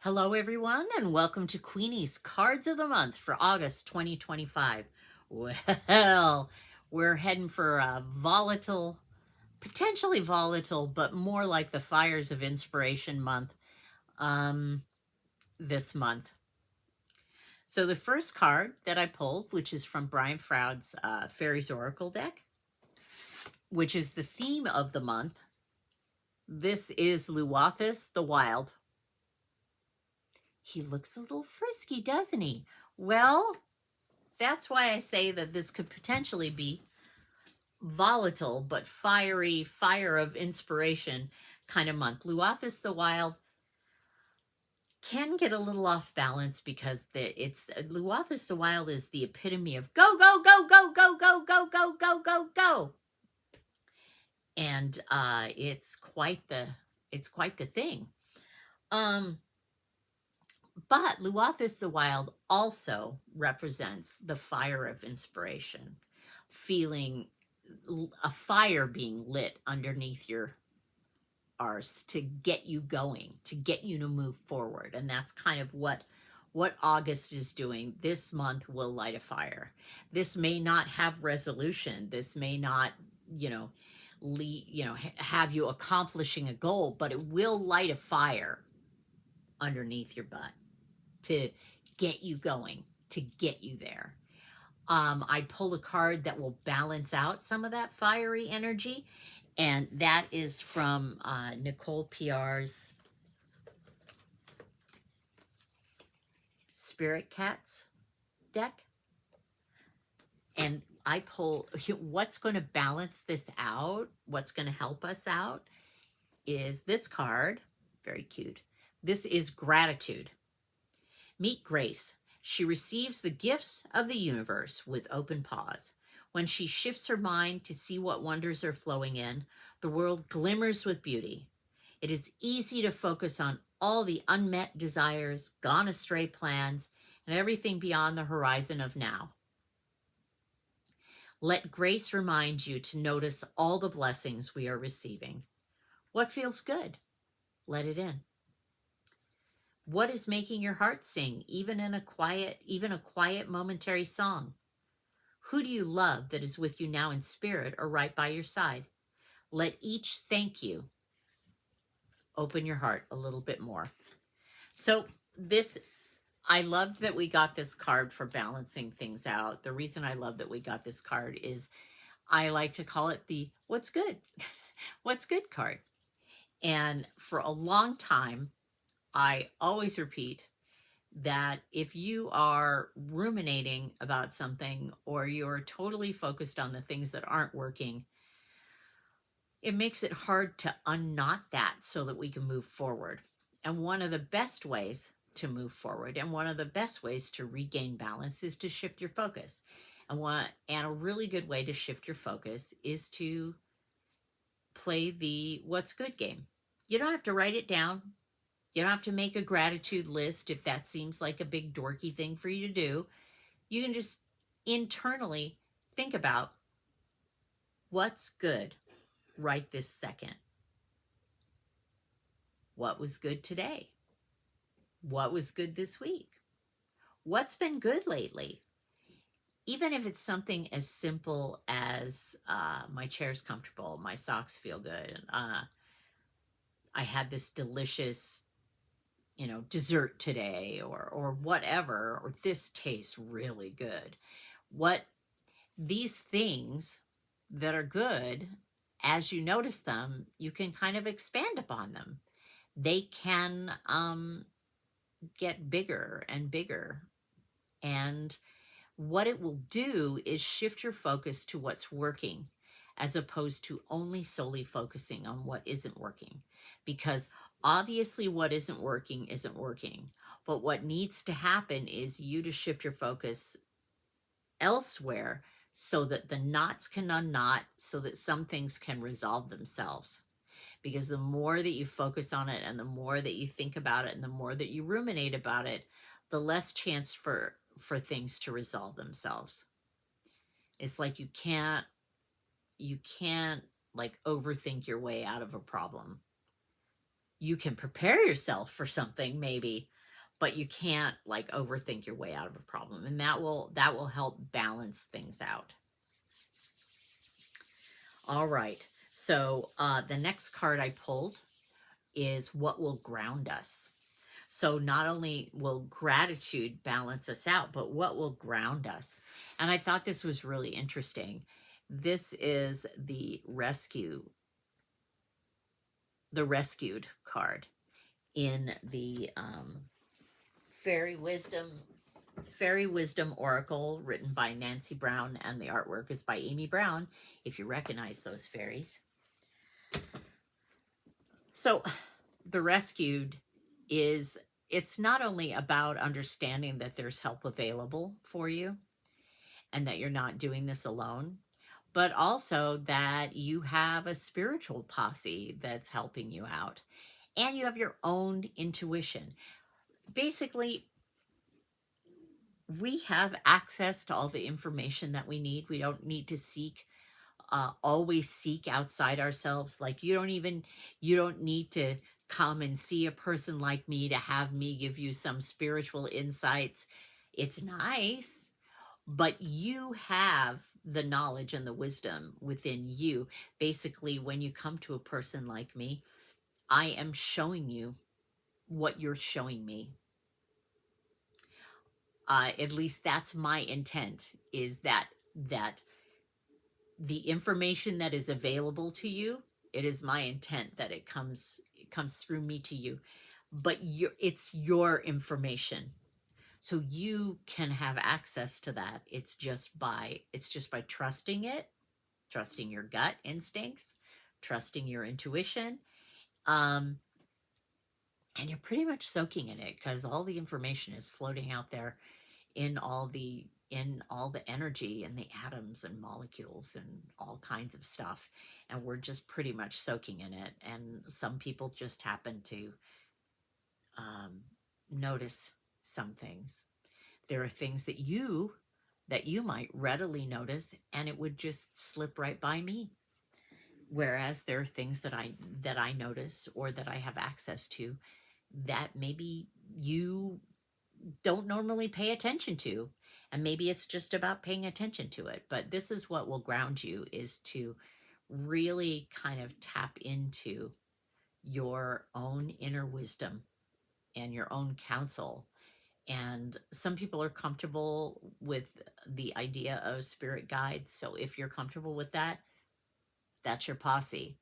Hello, everyone, and welcome to Queenie's Cards of the Month for August 2025. Well, we're heading for a volatile, potentially volatile, but more like the fires of inspiration month um, this month. So, the first card that I pulled, which is from Brian Froud's Fairies Oracle deck, which is the theme of the month, this is Luwathis the Wild. He looks a little frisky, doesn't he? Well, that's why I say that this could potentially be volatile but fiery, fire of inspiration kind of month. Luathis the Wild can get a little off balance because it's Luathis the Wild is the epitome of go, go, go, go, go, go, go, go, go, go, go. And it's quite the thing. Um but Luathis the Wild also represents the fire of inspiration, feeling a fire being lit underneath your arse to get you going, to get you to move forward. And that's kind of what August is doing. This month will light a fire. This may not have resolution. This may not, have you accomplishing a goal, but it will light a fire underneath your butt to get you going, to get you there. I pulled a card that will balance out some of that fiery energy, and that is from Nicole PR's Spirit Cats deck. And I pull what's going to balance this out, what's going to help us out is this card. Very cute. This is Gratitude. Meet Grace. She receives the gifts of the universe with open paws. When she shifts her mind to see what wonders are flowing in, the world glimmers with beauty. It is easy to focus on all the unmet desires, gone astray plans, and everything beyond the horizon of now. Let Grace remind you to notice all the blessings we are receiving. What feels good? Let it in. What is making your heart sing, even a quiet momentary song? Who do you love that is with you now in spirit or right by your side? Let each thank you open your heart a little bit more. So I loved that we got this card for balancing things out. The reason I love that we got this card is I like to call it the what's good, what's good card. And for a long time, I always repeat that if you are ruminating about something or you're totally focused on the things that aren't working, it makes it hard to unknot that so that we can move forward. And one of the best ways to move forward and one of the best ways to regain balance is to shift your focus. And a really good way to shift your focus is to play the what's good game. You don't have to write it down. You don't have to make a gratitude list if that seems like a big dorky thing for you to do. You can just internally think about what's good right this second. What was good today? What was good this week? What's been good lately? Even if it's something as simple as my chair's comfortable, my socks feel good, I had this delicious dessert today or whatever, or this tastes really good. What these things that are good, as you notice them, you can kind of expand upon them. They can get bigger and bigger. And what it will do is shift your focus to what's working as opposed to only solely focusing on what isn't working. Because obviously what isn't working. But what needs to happen is you to shift your focus elsewhere so that the knots can unknot, so that some things can resolve themselves. Because the more that you focus on it and the more that you think about it and the more that you ruminate about it, the less chance for things to resolve themselves. It's like you can't like overthink your way out of a problem. You can prepare yourself for something maybe, but you can't like overthink your way out of a problem, and that will help balance things out. All right. So the next card I pulled is what will ground us. So not only will gratitude balance us out, but what will ground us? And I thought this was really interesting. This is the rescued card in the Fairy Wisdom Fairy Wisdom Oracle, written by Nancy Brown, and the artwork is by Amy Brown, if you recognize those fairies. So the rescued it's not only about understanding that there's help available for you and that you're not doing this alone, but also that you have a spiritual posse that's helping you out and you have your own intuition. Basically, we have access to all the information that we need. We don't need to always seek outside ourselves. Like you don't need to come and see a person like me to have me give you some spiritual insights. It's nice, but you have the knowledge and the wisdom within you. Basically, when you come to a person like me, I am showing you what you're showing me. At least that's my intent, is that the information that is available to you, it is my intent that it comes through me to you. But it's your information, so you can have access to that. It's just by trusting it, trusting your gut instincts, trusting your intuition, um, and you're pretty much soaking in it because all the information is floating out there in all the energy and the atoms and molecules and all kinds of stuff, and we're just pretty much soaking in it. And some people just happen to notice some things. There are things that you might readily notice and it would just slip right by me, whereas there are things that I notice or that I have access to that maybe you don't normally pay attention to, and maybe it's just about paying attention to it. But this is what will ground you, is to really kind of tap into your own inner wisdom and your own counsel. And some people are comfortable with the idea of spirit guides, so if you're comfortable with that, that's your posse.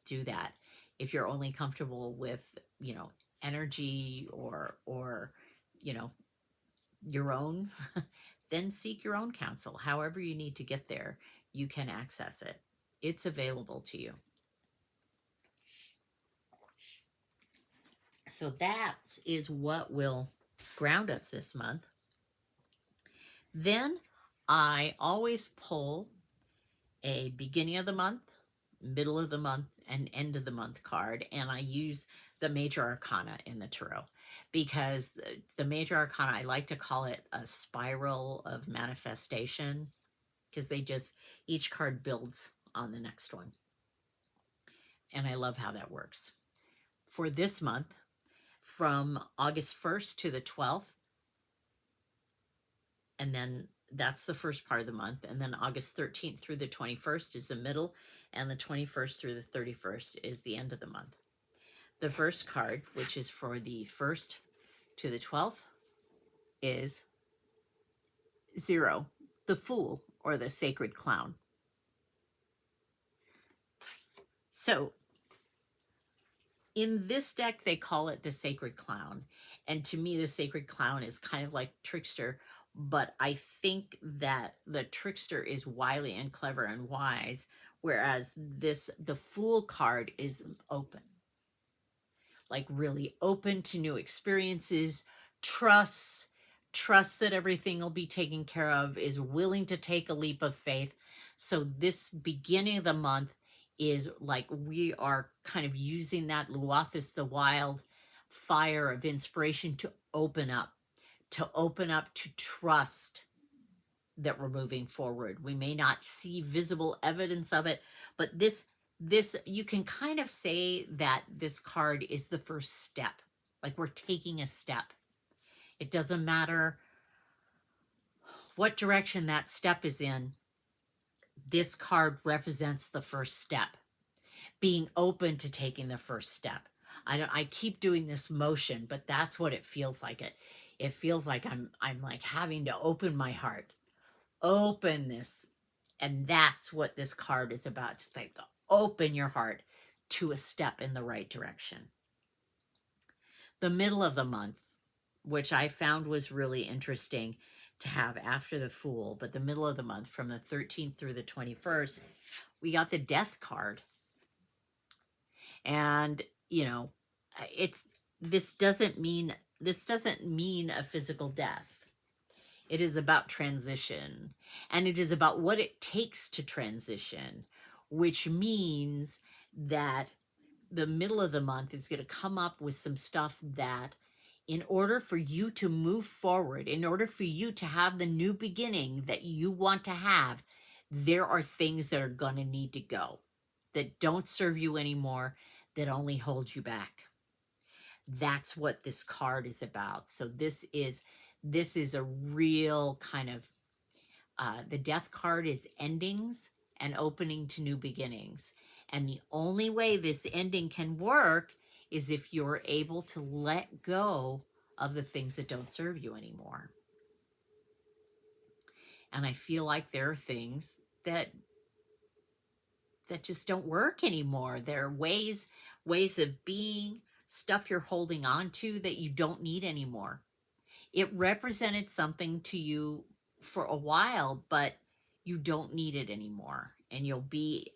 Do that. If you're only comfortable with energy or you know your own, then seek your own counsel. However you need to get there, you can access it. It's available to you. So that is what will ground us this month. Then I always pull a beginning of the month, middle of the month, and end of the month card, and I use the major arcana in the tarot, because the major arcana, I like to call it a spiral of manifestation, because each card builds on the next one, and I love how that works. For this month, from August 1st to the 12th, and then that's the first part of the month, and then August 13th through the 21st is the middle, and the 21st through the 31st is the end of the month. The first card, which is for the 1st to the 12th, is 0, the Fool, or the Sacred Clown. So in this deck, they call it the Sacred Clown, and to me, the Sacred Clown is kind of like trickster, but I think that the trickster is wily and clever and wise, whereas the Fool card is open. Like really open to new experiences, trusts that everything will be taken care of, is willing to take a leap of faith. So this beginning of the month is like we are kind of using that Luathis the Wild fire of inspiration to open up, to trust that we're moving forward. We may not see visible evidence of it, but This, you can kind of say that this card is the first step. Like we're taking a step. It doesn't matter what direction that step is in. This card represents the first step. Being open to taking the first step. I keep doing this motion, but that's what it feels like. It feels like I'm like having to open my heart. Open this. And that's what this card is about. To like open your heart to a step in the right direction. The middle of the month, which I found was really interesting to have after the Fool, but the middle of the month from the 13th through the 21st, we got the Death card. And, you know, it's this doesn't mean a physical death. It is about transition, and it is about what it takes to transition, which means that the middle of the month is going to come up with some stuff that, in order for you to move forward, in order for you to have the new beginning that you want to have, there are things that are going to need to go, that don't serve you anymore, that only hold you back. That's what this card is about. So this is a real kind of the Death card is endings and opening to new beginnings. And the only way this ending can work is if you're able to let go of the things that don't serve you anymore. And I feel like there are things that just don't work anymore. There are ways of being, stuff you're holding on to that you don't need anymore. It represented something to you for a while, but you don't need it anymore, and you'll be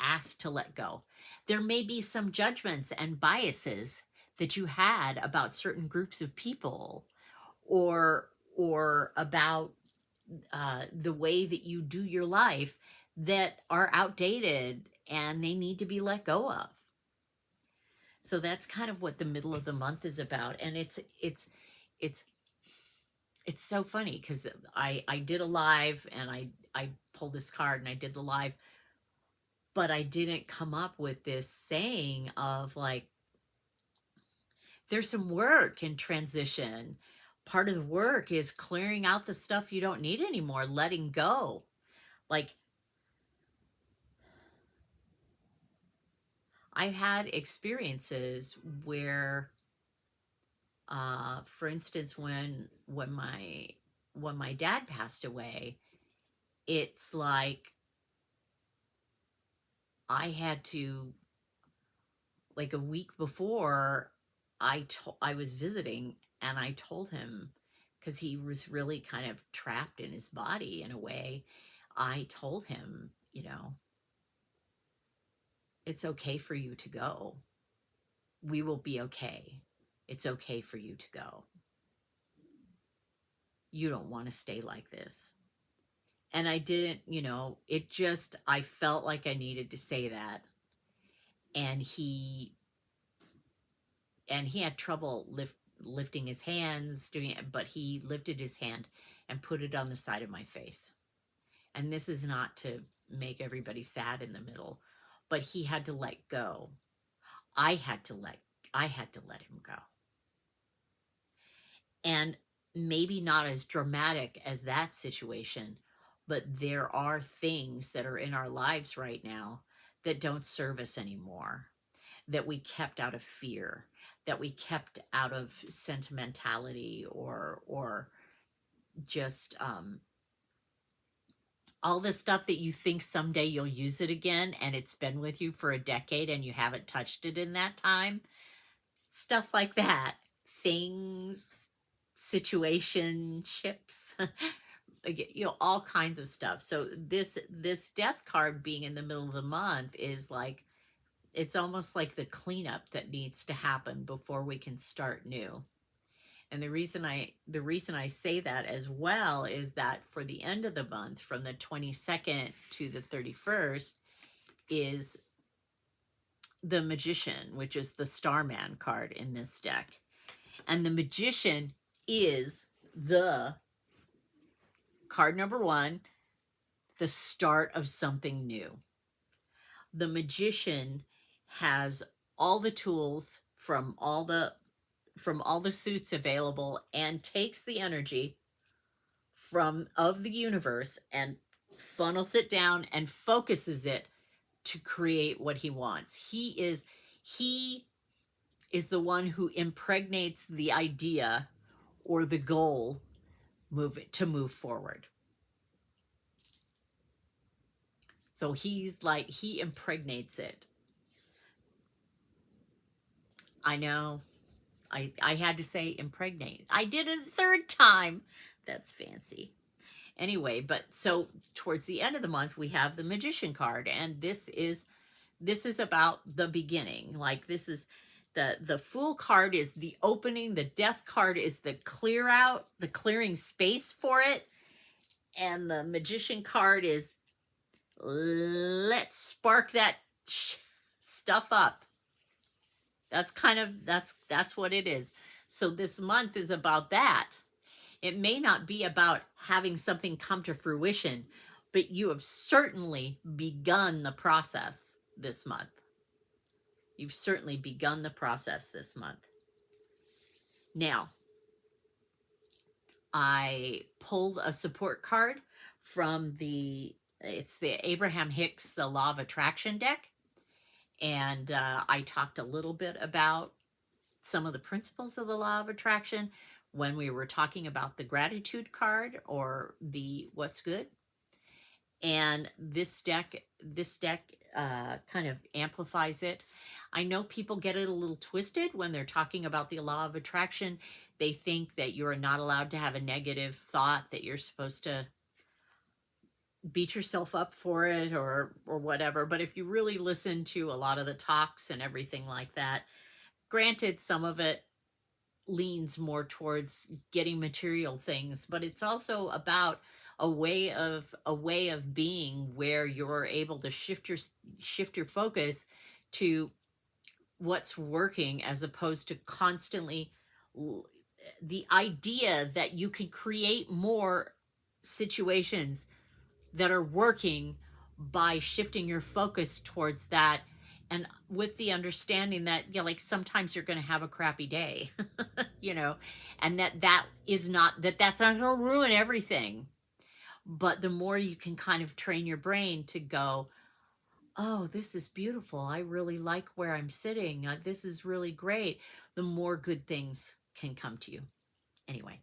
asked to let go. There may be some judgments and biases that you had about certain groups of people, or about the way that you do your life, that are outdated and they need to be let go of. So that's kind of what the middle of the month is about. And it's so funny because I did a live, and I pulled this card and I did the live, but I didn't come up with this saying of like, there's some work in transition. Part of the work is clearing out the stuff you don't need anymore, letting go. Like, I've had experiences where, for instance, when my dad passed away, it's like I had to, like a week before, I was visiting, and I told him, because he was really kind of trapped in his body in a way. I told him, it's okay for you to go. We will be okay. It's okay for you to go. You don't want to stay like this. And I didn't, I felt like I needed to say that. And he had trouble lifting his hands, doing it, but he lifted his hand and put it on the side of my face. And this is not to make everybody sad in the middle, but he had to let go. I had to let him go. And maybe not as dramatic as that situation, but there are things that are in our lives right now that don't serve us anymore, that we kept out of fear, that we kept out of sentimentality, or just all this stuff that you think someday you'll use it again, and it's been with you for a decade and you haven't touched it in that time. Stuff like that. Things, situationships, all kinds of stuff. So this Death card being in the middle of the month is like, it's almost like the cleanup that needs to happen before we can start new. And the reason I say that as well is that for the end of the month, from the 22nd to the 31st, is the Magician, which is the Starman card in this deck. And the Magician is the card number 1, the start of something new. The magician has all the tools from all the suits available and takes the energy from of the universe and funnels it down and focuses it to create what he wants. He is the one who impregnates the idea or the goal to move forward. So he's like, he impregnates it. I know. I had to say impregnate. I did it a third time. That's fancy. Anyway, but so towards the end of the month, we have the magician card, and this is about the beginning. Like, this is the fool card is the opening, the death card is the clear out, the clearing space for it, and the magician card is let's spark that stuff up. That's what it is. So this month is about that. It may not be about having something come to fruition, but you have certainly begun the process this month. You've certainly begun the process this month. Now, I pulled a support card from it's the Abraham Hicks, the Law of Attraction deck. And I talked a little bit about some of the principles of the Law of Attraction when we were talking about the gratitude card or the what's good. And this deck kind of amplifies it. I know people get it a little twisted when they're talking about the Law of Attraction. They think that you're not allowed to have a negative thought, that you're supposed to beat yourself up for it or whatever. But if you really listen to a lot of the talks and everything like that, granted, some of it leans more towards getting material things, but it's also about a way of being where you're able to shift your focus to what's working, as opposed to constantly the idea that you can create more situations that are working by shifting your focus towards that, and with the understanding that, you know, like, sometimes you're going to have a crappy day, you know, and that's not going to ruin everything. But the more you can kind of train your brain to go, oh, this is beautiful, I really like where I'm sitting, this is really great, the more good things can come to you. Anyway,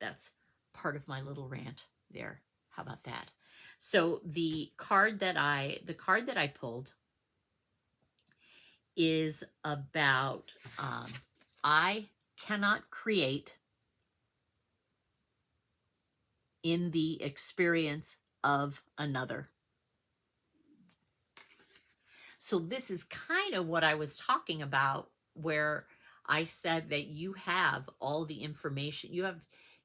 that's part of my little rant there. How about that? So the card that I pulled is about I cannot create in the experience of another. So this is kind of what I was talking about, where I said that you have all the information.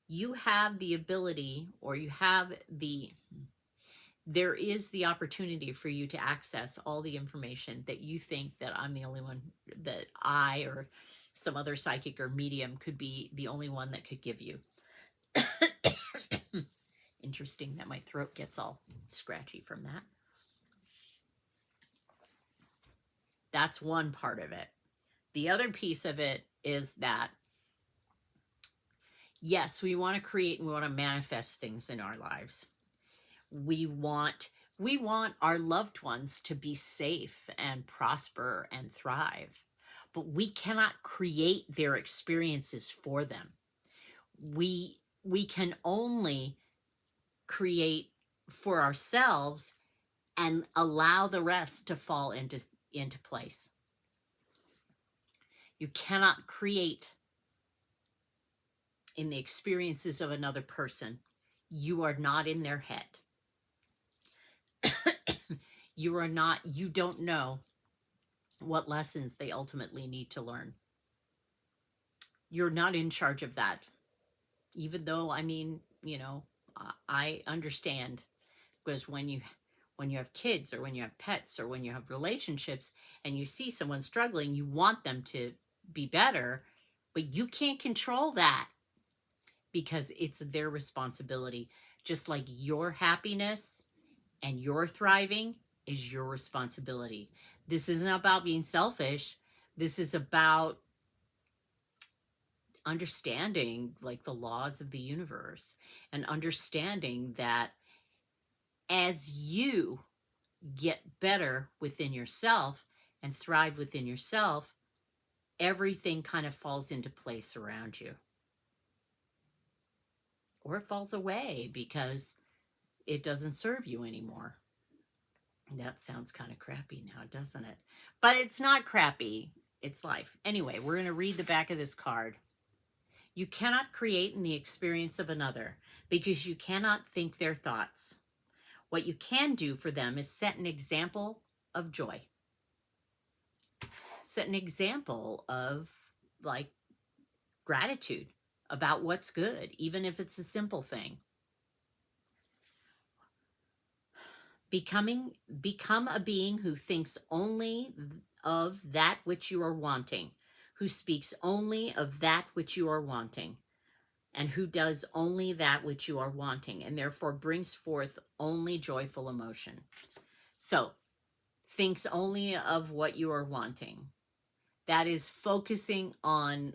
You have the ability, or there is the opportunity for you to access all the information that you think that I'm the only one, that I or some other psychic or medium could be the only one that could give you. Interesting that my throat gets all scratchy from that. That's one part of it. The other piece of it is that, yes, we want to create and we want to manifest things in our lives. We want our loved ones to be safe and prosper and thrive, but we cannot create their experiences for them. We can only create for ourselves and allow the rest to fall into place. You cannot create in the experiences of another person. You are not in their head. You don't know what lessons they ultimately need to learn. You're not in charge of that. Even though, I mean, you know, I understand, because when you have kids, or when you have pets, or when you have relationships and you see someone struggling, you want them to be better, but you can't control that because it's their responsibility. Just like your happiness and your thriving is your responsibility. This isn't about being selfish. This is about understanding like the laws of the universe and understanding that as you get better within yourself and thrive within yourself, everything kind of falls into place around you. Or it falls away because it doesn't serve you anymore. That sounds kind of crappy now, doesn't it? But it's not crappy. It's life. Anyway, we're going to read the back of this card. You cannot create in the experience of another because you cannot think their thoughts. What you can do for them is set an example of joy. Set an example of like gratitude about what's good, even if it's a simple thing. Become a being who thinks only of that which you are wanting, who speaks only of that which you are wanting, and who does only that which you are wanting, and therefore brings forth only joyful emotion. So, thinks only of what you are wanting. That is focusing on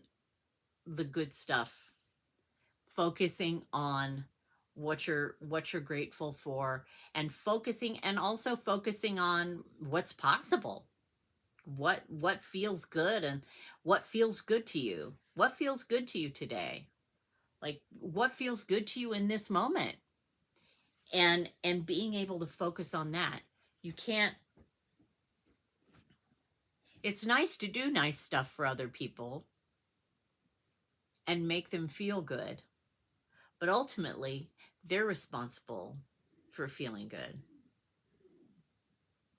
the good stuff, focusing on what you're grateful for, and also focusing on what's possible, what feels good, and what feels good to you. What feels good to you today? Like what feels good to you in this moment? And being able to focus on that. You can't It's nice to do nice stuff for other people and make them feel good. But ultimately, they're responsible for feeling good.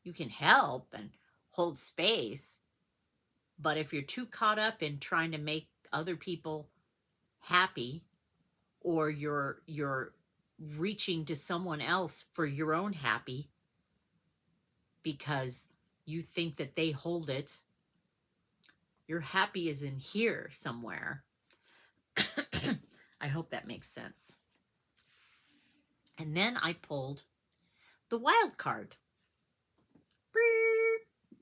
You can help and hold space, but if you're too caught up in trying to make other people happy, or you're reaching to someone else for your own happy because you think that they hold it, your happy is in here somewhere. I hope that makes sense. And then I pulled the wild card,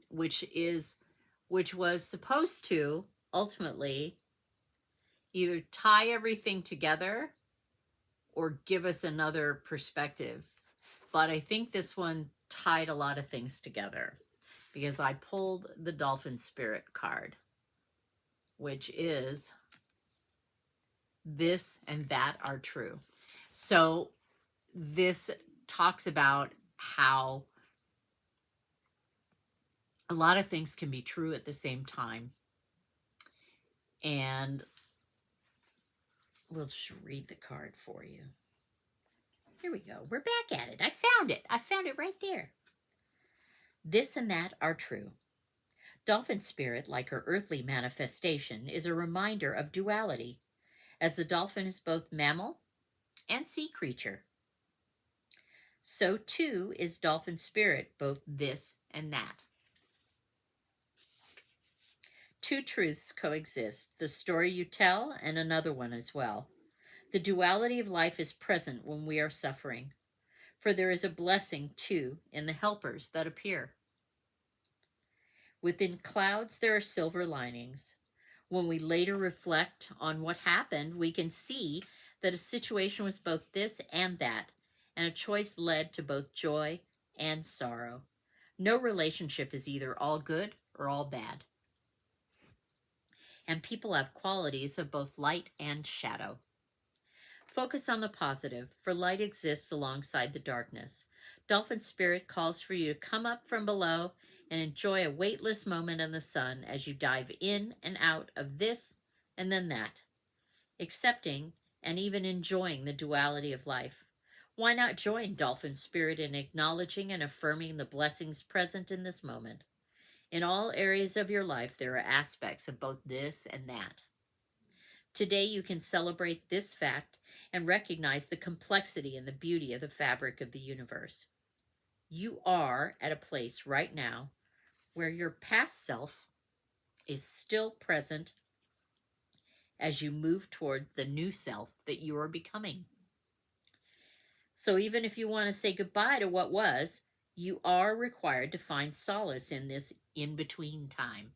which was supposed to ultimately either tie everything together or give us another perspective. But I think this one tied a lot of things together because I pulled the Dolphin Spirit card, which is this and that are true. So this talks about how a lot of things can be true at the same time. And we'll just read the card for you. Here we go. We're back at it. I found it. I found it right there. This and that are true. Dolphin spirit, like her earthly manifestation, is a reminder of duality, as the dolphin is both mammal and sea creature. So too is dolphin spirit, both this and that. Two truths coexist, the story you tell and another one as well. The duality of life is present when we are suffering, for there is a blessing too in the helpers that appear. Within clouds there are silver linings. When we later reflect on what happened, we can see that a situation was both this and that, and a choice led to both joy and sorrow. No relationship is either all good or all bad. And people have qualities of both light and shadow. Focus on the positive, for light exists alongside the darkness. Dolphin Spirit calls for you to come up from below and enjoy a weightless moment in the sun as you dive in and out of this and then that, accepting and even enjoying the duality of life. Why not join Dolphin Spirit in acknowledging and affirming the blessings present in this moment? In all areas of your life, there are aspects of both this and that. Today, you can celebrate this fact and recognize the complexity and the beauty of the fabric of the universe. You are at a place right now where your past self is still present as you move toward the new self that you are becoming. So even if you want to say goodbye to what was, You are required to find solace in this in-between time,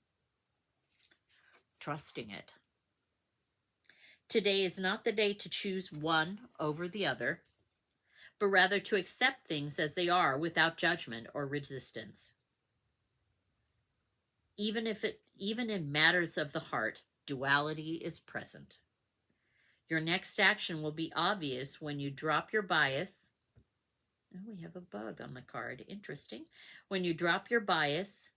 trusting it. Today is not the day to choose one over the other, but rather to accept things as they are without judgment or resistance. Even in matters of the heart, duality is present. Your next action will be obvious when you drop your bias. Oh, we have a bug on the card. Interesting. When you drop your bias,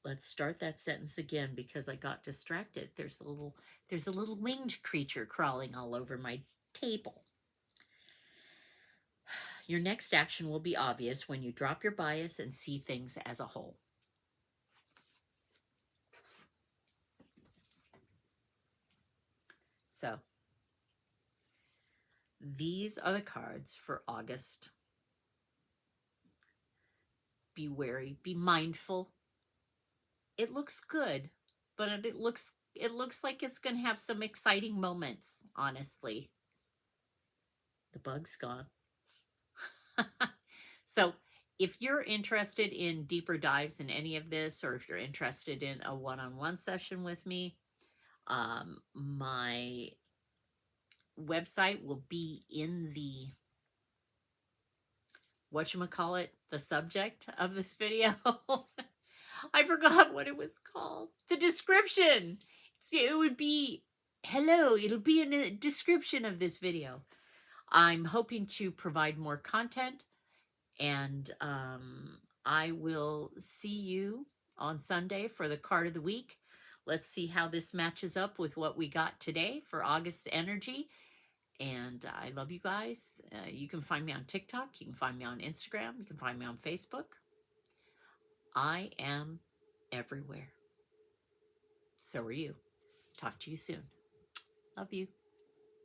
let's start that sentence again because I got distracted. There's a little winged creature crawling all over my table. Your next action will be obvious when you drop your bias and see things as a whole. So, these are the cards for August. Be wary, be mindful. It looks good, but it looks like it's going to have some exciting moments, honestly. The bug's gone. So, if you're interested in deeper dives in any of this, or if you're interested in a one-on-one session with me, my website will be in the whatchamacallit, the subject of this video. I forgot what it was called. The description. It would be, hello, it'll be in the description of this video. I'm hoping to provide more content, and I will see you on Sunday for the card of the week. Let's see how this matches up with what we got today for August's energy. And I love you guys. You can find me on TikTok. You can find me on Instagram. You can find me on Facebook. I am everywhere. So are you. Talk to you soon. Love you.